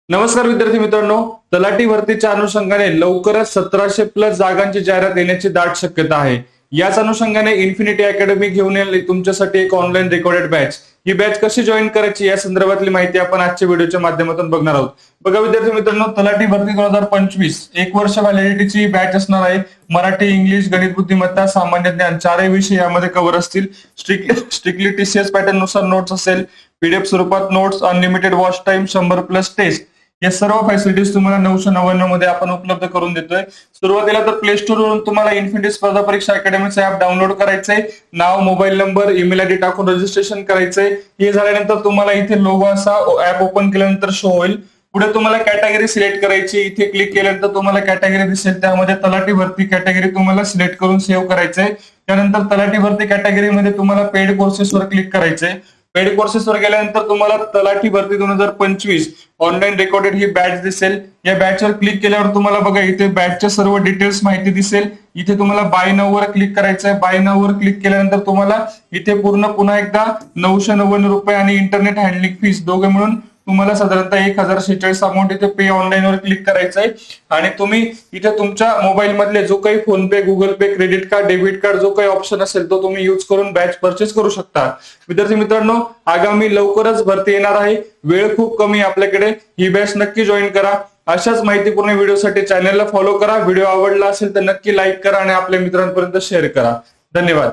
नमस्कार विद्यार्थी मित्रांनो, तलाठी भरतीच्या अनुषंगाने लवकरच 1700+ जागांची जाहिरात येण्याची दाट शक्यता आहे. याच अनुषंगाने इन्फिनिटी अकॅडमी घेऊन येईल तुमच्यासाठी एक ऑनलाईन रेकॉर्डेड बॅच. ही बॅच कशी जॉईन करायची या संदर्भातली माहिती आपण आजच्या व्हिडिओच्या माध्यमातून बघणार आहोत. बघा विद्यार्थी मित्रांनो, तलाठी भरती 2025 एक वर्ष व्हॅलिडिटीची बॅच असणार आहे. मराठी, इंग्लिश, गणित, बुद्धिमत्ता, सामान्य ज्ञान चारही विषय यामध्ये कव्हर असतील. स्ट्रिक्टली टीसीएस पॅटर्न नुसार नोट्स असेल, पीडीएफ स्वरूपात notes, unlimited watch time, 100+ test, या सर्व फॅसिलिटीज तुम्हाला 999 मध्ये आपण उपलब्ध करून देतोय. सुरुवातीला तर प्ले स्टोर वरून तुम्हाला इन्फिनिटी स्पर्धा परीक्षा अकॅडमीचं ऍप डाउनलोड करायचंय. नाव, मोबाईल नंबर, ईमेल आयडी टाकून रजिस्ट्रेशन करायचंय. हे झाल्यानंतर तुम्हाला इथे लोगो असा ऍप ओपन केल्यानंतर शो होईल. पुढे तुम्हाला कॅटेगरी सिलेक्ट करायची. इथे क्लिक केल्यानंतर तुम्हाला कॅटेगरी दिसेल, त्यामध्ये तलाठी भरती कॅटेगरी तुम्हाला सिलेक्ट करून सेव्ह करायचंय. त्यानंतर तलाठी भरती कॅटेगरीमध्ये तुम्हाला पेड कोर्सेसवर क्लिक करायचंय. पेड कोर्सेसवर गेल्यानंतर तुम्हाला तलाठी भरती 2025 ऑनलाईन रेकॉर्डेड ही बॅच दिसेल. या बॅचवर क्लिक केल्यावर तुम्हाला बघा इथे बॅचच्या सर्व डिटेल्स माहिती दिसेल. इथे तुम्हाला बाय नाऊ वर क्लिक करायचं आहे. बाय नाऊ वर क्लिक केल्यानंतर तुम्हाला इथे पुन्हा एकदा 999 रुपये आणि इंटरनेट हँडलिंग फीस दोघे मिळून तुम्हाला साधारणतः 1046 अमाऊंट इथे पे ऑनलाईन वर क्लिक करायचं आहे. आणि तुम्ही इथे तुमच्या मोबाईल मधले जो काही फोन पे, गुगल पे, क्रेडिट कार्ड, डेबिट कार्ड जो काही ऑप्शन असेल तो तुम्ही युज करून बॅच परचेस करू शकता. विद्यार्थी मित्रांनो, आगामी लवकरच भरती येणार आहे. वेळ खूप कमी आपल्याकडे. ही बॅच नक्की जॉईन करा. अशाच माहितीपूर्ण व्हिडिओसाठी चॅनलला फॉलो करा. व्हिडिओ आवडला असेल तर नक्की लाईक करा आणि आपल्या मित्रांपर्यंत शेअर करा. धन्यवाद.